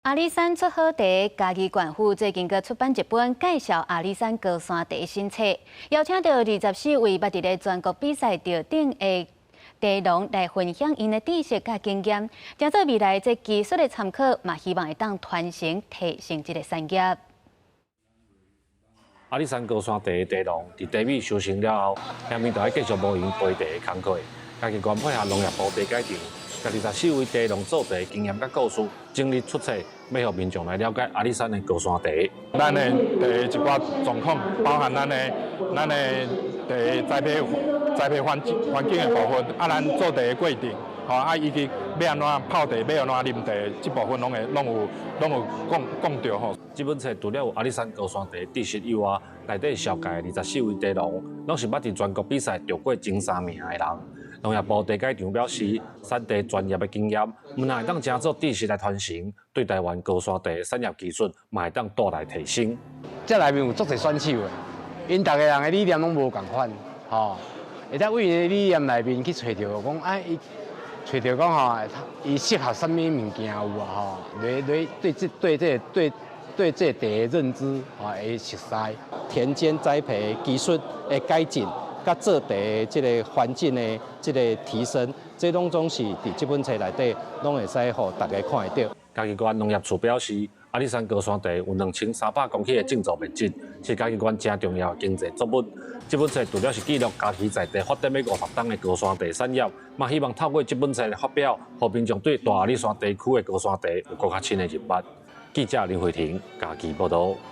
阿里山出好茶，嘉义县府最近佮出版一本介绍阿里山高山茶新册，邀请到24位捌伫咧全国比赛得顶的茶农来分享因的知识佮经验，当做未来这技术的参考，嘛希望会当传承提升这个产业。阿里山高山茶的茶农伫茶米修成了后，下面就要继续无闲培茶的工作。嘉义县配合农业部茶改场，甲24位茶农做茶经验甲故事，整理出册，要互民众来了解阿里山的高山茶。咱的一寡状况，包含咱的栽培环境的部分，咱做茶的过程，以及要安怎泡茶，要安怎啉茶，这部分拢有讲到吼。这本册除了有阿里山高山茶知识以外，内底绍介24位茶农，拢是捌伫全国比赛夺过前3名的人。农业部茶改场表示，产茶专业的经验，唔但会当正做知识来传承，对台湾高山茶的产业技术，嘛会当带来提升。这内面有足侪选手的，因大家人的理念拢无共款，吼，会当为伊的理念内面去找到讲，伊找到讲伊适合什么物件有啊，吼，对这茶的认知会熟悉。田间栽培技术的改进，甲做茶的这个环境的这个提升，这拢总是伫这本册内底拢会使互大家看得到。嘉义县农业处表示，阿里山高山茶有2300公顷的种植面积，是嘉义县真重要的经济作物。这本册除了是记录嘉义在地发展要50档的高山茶产业，嘛希望透过这本册的发表，互民众对大阿里山地区的高山茶有更较深的认识。记者林慧婷，嘉义报道。